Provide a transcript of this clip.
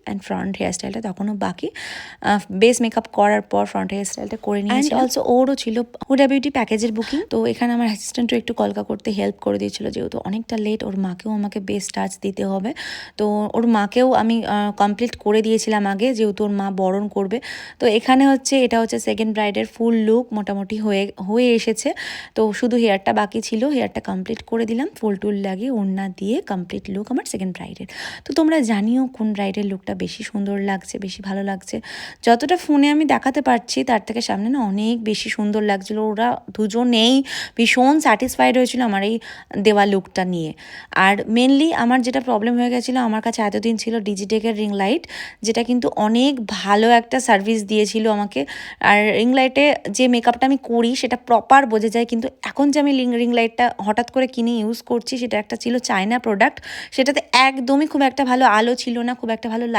And front hair স্টাইলটা তখনও বাকি। বেস মেকআপ করার পর ফ্রন্ট হেয়ার স্টাইলটা করে নিয়েছি। অ্যান্ড অলসো ওরও ছিল হুডা বিউটি প্যাকেজের বুকিং। তো এখানে আমার অ্যাসিস্ট্যান্টও একটু কলকা করতে হেল্প করে দিয়েছিল, যেহেতু অনেকটা লেট, ওর মাকেও আমাকে বেস টাচ দিতে হবে। তো ওর মাকেও আমি কমপ্লিট করে দিয়েছিলাম আগে, যেহেতু ওর মা বরণ করবে। তো এখানে হচ্ছে এটা হচ্ছে সেকেন্ড ব্রাইডের ফুল লুক মোটামুটি হয়ে এসেছে। তো শুধু হেয়ারটা বাকি ছিল, হেয়ারটা কমপ্লিট করে দিলাম, ফুল টুল লাগিয়ে ওড়না দিয়ে কমপ্লিট লুক আমার সেকেন্ড ব্রাইডের। তো তোমরা জানিও কোন ব্রাইডের লুকটা বেশি সুন্দর লাগছে, বেশি ভালো লাগছে। যতটা ফোনে আমি দেখাতে পারছি তার থেকে সামনে না অনেক বেশি সুন্দর লাগছিলো। ওরা দুজনেই ভীষণ স্যাটিসফাইড হয়েছিল আমার এই দেওয়া লুকটা নিয়ে। আর মেনলি আমার যেটা প্রবলেম হয়ে গেছিলো, আমার কাছে এতদিন ছিল ডিজিটেকের রিং লাইট, যেটা কিন্তু অনেক ভালো একটা সার্ভিস দিয়েছিল আমাকে। আর রিং লাইটে যে মেকআপটা আমি করি সেটা প্রপার বোঝা যায়, কিন্তু এখন যে আমি রিং লাইটটা হঠাৎ করে কিনে ইউজ করছি, সেটা একটা ছিল চায়না প্রোডাক্ট। সেটাতে একদমই খুব একটা ভালো আলো ছিল না, খুব একটা ভালো লাইট